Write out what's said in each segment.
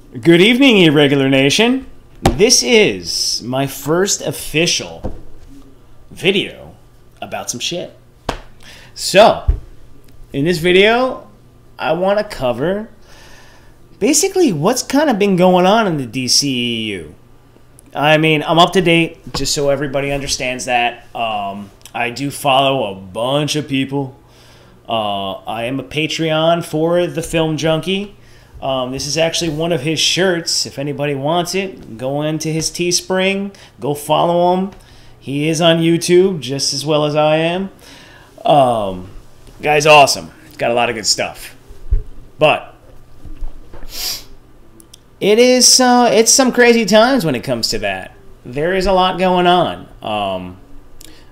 Good evening, Irregular Nation. This is my first official video about some shit. So, in this video, I want to cover basically what's kind of been going on in the Dceu. I mean, I'm up to date, just so everybody understands that. I do follow a bunch of people. I am a Patreon for the Film Junkie. This is actually one of his shirts. If anybody wants it, go into his Teespring. Go follow him. He is on YouTube just as well as I am. Guy's awesome. He's got a lot of good stuff. But it's some crazy times when it comes to that. There is a lot going on.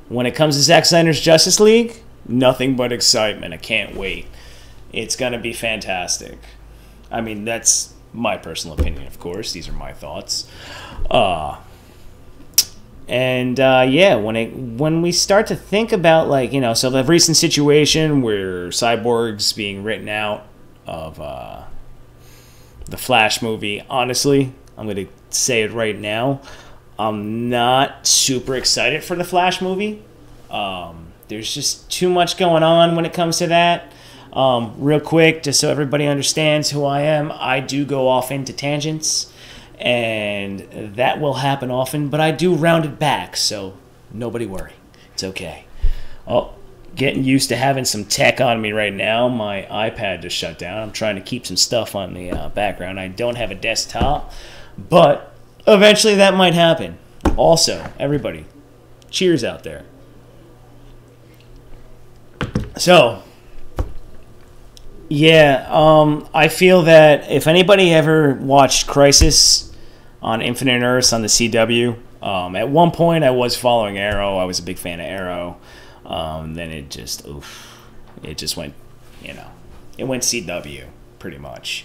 When it comes to Zack Snyder's Justice League, nothing but excitement. I can't wait. It's going to be fantastic. I mean, that's my personal opinion, of course. These are my thoughts. Yeah, when we start to think about, like, you know, so the recent situation where Cyborg's being written out of the Flash movie, honestly, I'm going to say it right now, I'm not super excited for the Flash movie. There's just too much going on when it comes to that. Real quick, just so everybody understands who I am, I do go off into tangents, and that will happen often, but I do round it back, so nobody worry. It's okay. Oh, getting used to having some tech on me right now. My iPad just shut down. I'm trying to keep some stuff on the background. I don't have a desktop, but eventually that might happen. Also, everybody, cheers out there. So, yeah, I feel that if anybody ever watched Crisis on Infinite Earths on the CW, at one point I was following Arrow. I was a big fan of Arrow. Then it just went, you know, it went CW pretty much.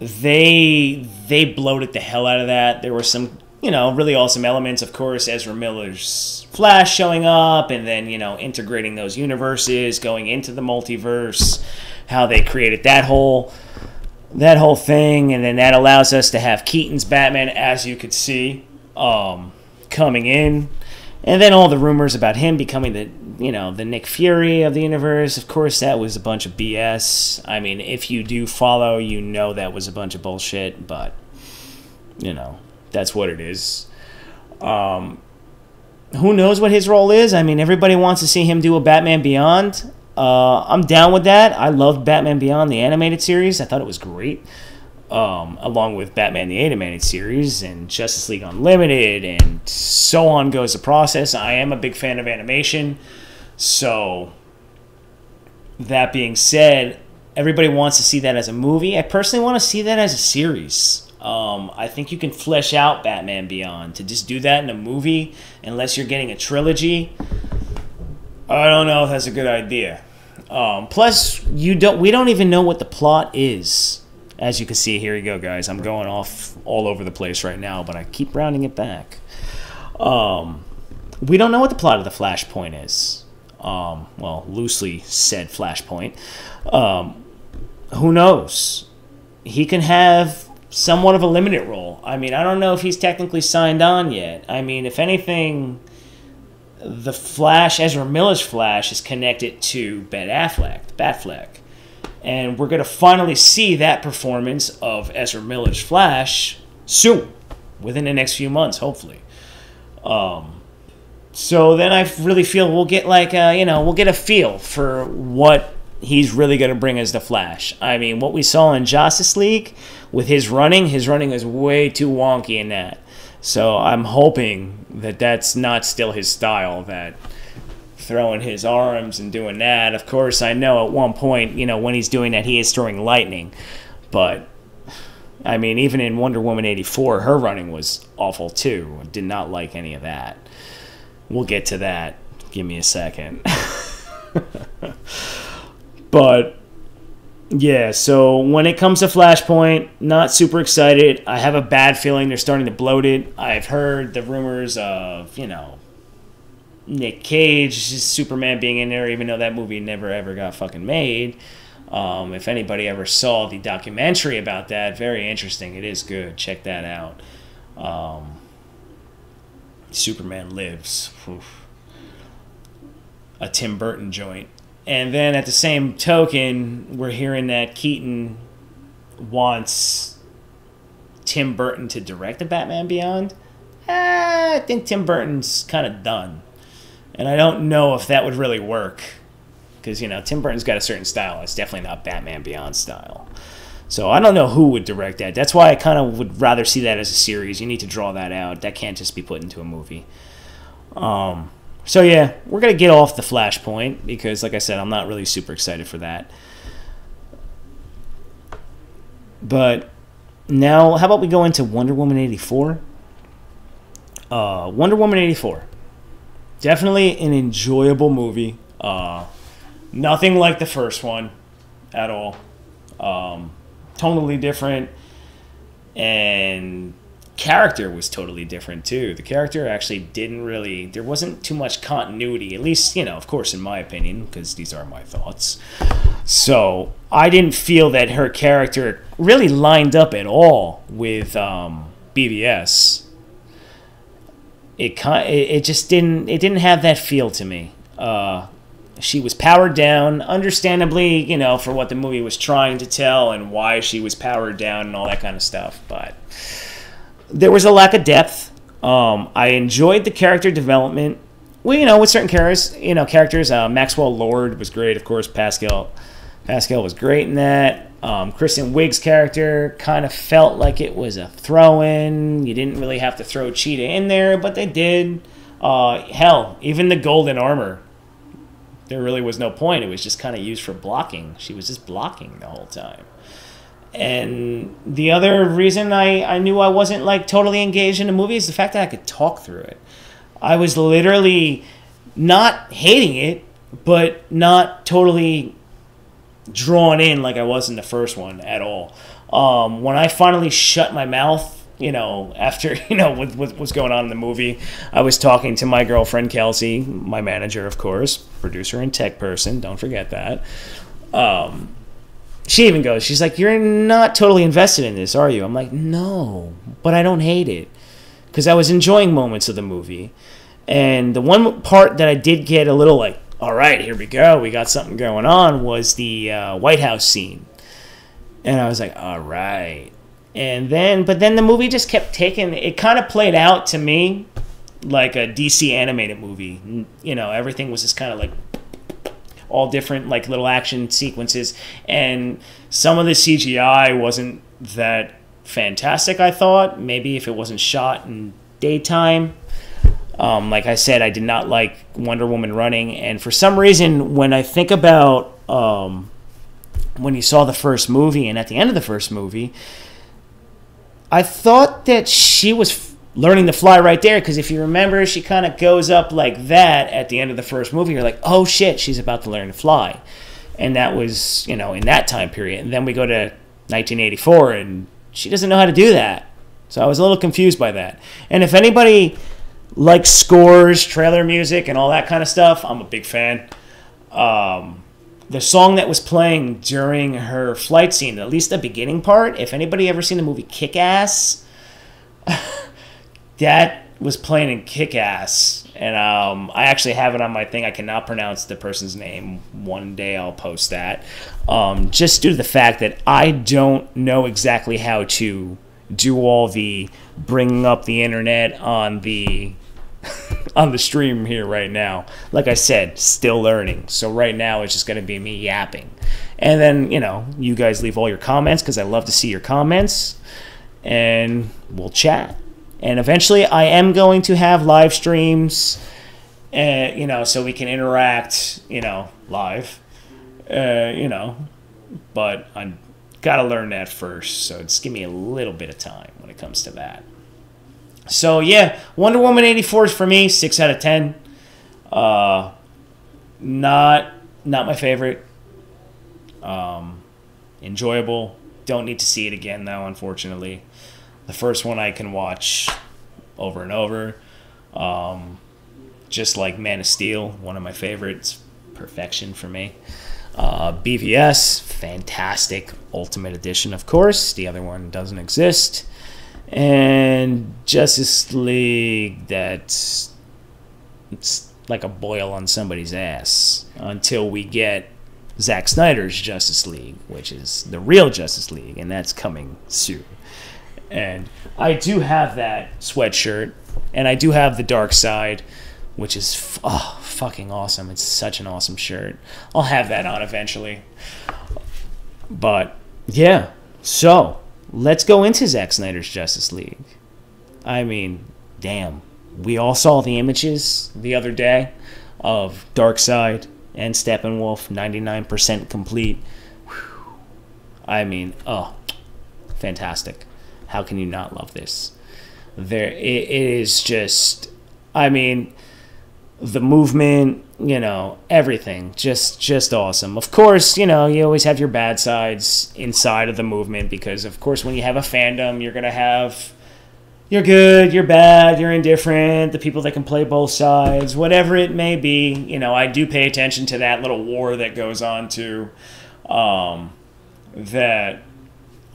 They bloated the hell out of that. There were some, you know, really awesome elements. Of course, Ezra Miller's Flash showing up, and then, you know, integrating those universes, going into the multiverse, how they created that whole thing, and then that allows us to have Keaton's Batman, as you could see, coming in, and then all the rumors about him becoming the, you know, the Nick Fury of the universe. Of course, that was a bunch of BS. I mean, if you do follow, you know that was a bunch of bullshit, but, you know, that's what it is. Who knows what his role is? I mean, everybody wants to see him do a Batman Beyond. I'm down with that. I loved Batman Beyond, the animated series. I thought it was great. Along with Batman, the animated series, and Justice League Unlimited, and so on goes the process. I am a big fan of animation. So, that being said, everybody wants to see that as a movie. I personally want to see that as a series. I think you can flesh out Batman Beyond. To just do that in a movie, unless you're getting a trilogy, I don't know if that's a good idea. Plus, we don't even know what the plot is. As you can see, here you go, guys. I'm going off all over the place right now, but I keep rounding it back. We don't know what the plot of the Flashpoint is. Well, loosely said Flashpoint. Who knows? He can have somewhat of a limited role. I mean, I don't know if he's technically signed on yet. I mean, if anything, the Flash, Ezra Miller's Flash, is connected to Ben Affleck, Batfleck. And we're going to finally see that performance of Ezra Miller's Flash soon, within the next few months, hopefully. So then I really feel we'll get like, we'll get a feel for what he's really going to bring as the Flash. I mean, what we saw in Justice League with his running is way too wonky in that. So I'm hoping that that's not still his style, that throwing his arms and doing that. Of course, I know at one point, you know, when he's doing that, he is throwing lightning. But, I mean, even in Wonder Woman 84, her running was awful too. I did not like any of that. We'll get to that. Give me a second. But, yeah, so when it comes to Flashpoint, not super excited. I have a bad feeling they're starting to bloat it. I've heard the rumors of, you know, Nick Cage, Superman being in there, even though that movie never ever got fucking made. If anybody ever saw the documentary about that, very interesting. It is good. Check that out. Superman Lives. Oof. A Tim Burton joint. And then at the same token, we're hearing that Keaton wants Tim Burton to direct a Batman Beyond. I think Tim Burton's kind of done. And I don't know if that would really work. Because, Tim Burton's got a certain style. It's definitely not Batman Beyond style. So I don't know who would direct that. That's why I kind of would rather see that as a series. You need to draw that out. That can't just be put into a movie. So yeah, we're going to get off the Flashpoint because, like I said, I'm not really super excited for that. But now, how about we go into Wonder Woman 84? Wonder Woman 84. Definitely an enjoyable movie. Nothing like the first one at all. Totally different. And character was totally different too. The character actually didn't really, there wasn't too much continuity, at least, of course, in my opinion, because these are my thoughts. So I didn't feel that her character really lined up at all with BVS. It just didn't have that feel to me. She was powered down, understandably, for what the movie was trying to tell and why she was powered down and all that kind of stuff. But there was a lack of depth. I enjoyed the character development. Well, with certain characters. Maxwell Lord was great, of course. Pascal was great in that. Kristen Wiig's character kind of felt like it was a throw-in. You didn't really have to throw Cheetah in there, but they did. Hell, even the golden armor. There really was no point. It was just kind of used for blocking. She was just blocking the whole time. And the other reason I knew I wasn't totally engaged in the movie is the fact that I could talk through it. I was literally not hating it, but not totally drawn in like I was in the first one at all. When I finally shut my mouth, after, with what's going on in the movie, I was talking to my girlfriend, Kelsey, my manager, of course, producer and tech person, don't forget that. She even goes, she's like, you're not totally invested in this, are you? I'm like, no, but I don't hate it. Because I was enjoying moments of the movie. And the one part that I did get a little all right, here we go, we got something going on, was the White House scene. And I was like, all right. But then the movie just kept taking, it kind of played out to me like a DC animated movie. Everything was just kind of all different little action sequences. And some of the CGI wasn't that fantastic, I thought. Maybe if it wasn't shot in daytime. Like I said, I did not like Wonder Woman running. And for some reason, when I think about when you saw the first movie and at the end of the first movie, I thought that she was learning to fly right there, because if you remember, she kind of goes up like that at the end of the first movie. You're like, oh shit, she's about to learn to fly. And that was, in that time period. And then we go to 1984, and she doesn't know how to do that. So I was a little confused by that. And if anybody likes scores, trailer music, and all that kind of stuff, I'm a big fan. The song that was playing during her flight scene, at least the beginning part, if anybody ever seen the movie Kick-Ass, that was playing in Kick-Ass. And I actually have it on my thing. I cannot pronounce the person's name. One day I'll post that. Just due to the fact that I don't know exactly how to do all the bringing up the internet on the on the stream here right now. Like I said, still learning. So right now it's just going to be me yapping. And then, you guys leave all your comments, because I love to see your comments. And we'll chat. And eventually I am going to have live streams, so we can interact, live. But I got to learn that first. So just give me a little bit of time when it comes to that. So yeah, Wonder Woman 84 is for me 6 out of 10. Not my favorite. Enjoyable. Don't need to see it again though, unfortunately. The first one I can watch over and over. Just like Man of Steel, one of my favorites. Perfection for me. BVS, fantastic Ultimate Edition, of course. The other one doesn't exist. And Justice League, it's like a boil on somebody's ass until we get Zack Snyder's Justice League, which is the real Justice League, and that's coming soon. And I do have that sweatshirt, and I do have the Dark Side, which is fucking awesome. It's such an awesome shirt. I'll have that on eventually. But yeah, so let's go into Zack Snyder's Justice League. I mean, damn. We all saw the images the other day of Darkseid and Steppenwolf, 99% complete. Whew. I mean, fantastic. How can you not love this? It is just, I mean, the movement, everything, just awesome. Of course, you always have your bad sides inside of the movement because, of course, when you have a fandom, you're going to have, you're good, you're bad, you're indifferent, the people that can play both sides, whatever it may be. I do pay attention to that little war that goes on too, that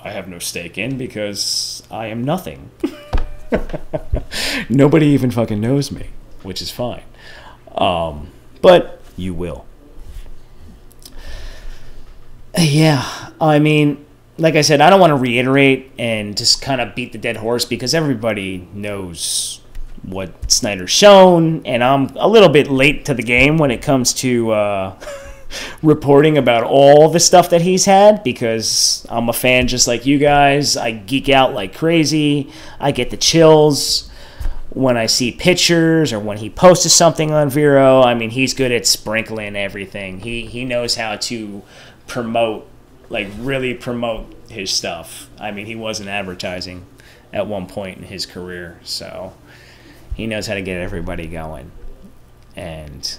I have no stake in because I am nothing. Nobody even fucking knows me, which is fine. But you will. Yeah, I mean, like I said, I don't want to reiterate and just kind of beat the dead horse because everybody knows what Snyder's shown, and I'm a little bit late to the game when it comes to reporting about all the stuff that he's had because I'm a fan just like you guys. I geek out like crazy. I get the chills when I see pictures or when he posts something on Vero. I mean, he's good at sprinkling everything. He knows how to promote, like really promote his stuff. I mean, he was in advertising at one point in his career, so he knows how to get everybody going. And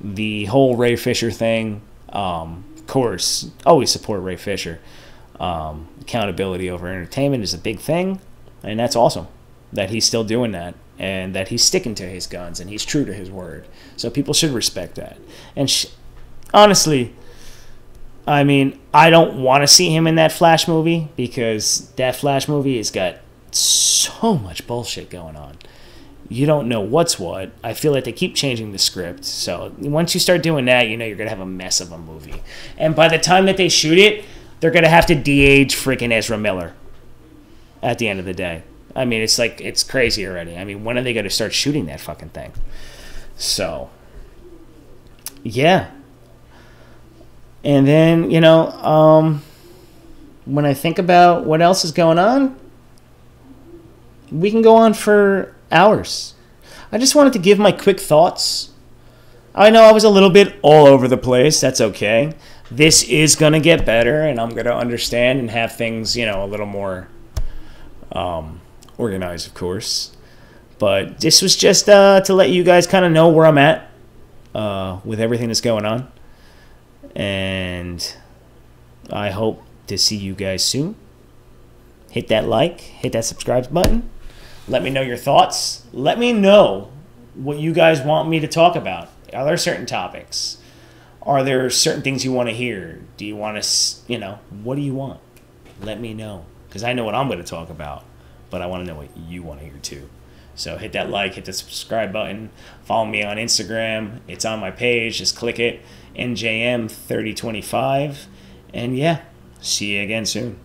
the whole Ray Fisher thing, of course, always support Ray Fisher. Accountability over entertainment is a big thing, and that's awesome that he's still doing that and that he's sticking to his guns and he's true to his word. So people should respect that. And honestly, I mean, I don't want to see him in that Flash movie because that Flash movie has got so much bullshit going on. You don't know what's what. I feel like they keep changing the script. So once you start doing that, you're going to have a mess of a movie. And by the time that they shoot it, they're going to have to de-age freaking Ezra Miller at the end of the day. I mean, it's crazy already. I mean, when are they going to start shooting that fucking thing? So, yeah. And then, when I think about what else is going on, we can go on for hours. I just wanted to give my quick thoughts. I know I was a little bit all over the place. That's okay. This is going to get better, and I'm going to understand and have things, a little more organized, of course. But this was just to let you guys kind of know where I'm at with everything that's going on. And I hope to see you guys soon. Hit that like, hit that subscribe button. Let me know your thoughts. Let me know what you guys want me to talk about. Are there certain topics? Are there certain things you want to hear? Do you want to, what do you want? Let me know. Because I know what I'm going to talk about. But I want to know what you want to hear too. So hit that like, hit the subscribe button. Follow me on Instagram. It's on my page. Just click it. NJM3025. And yeah, see you again soon.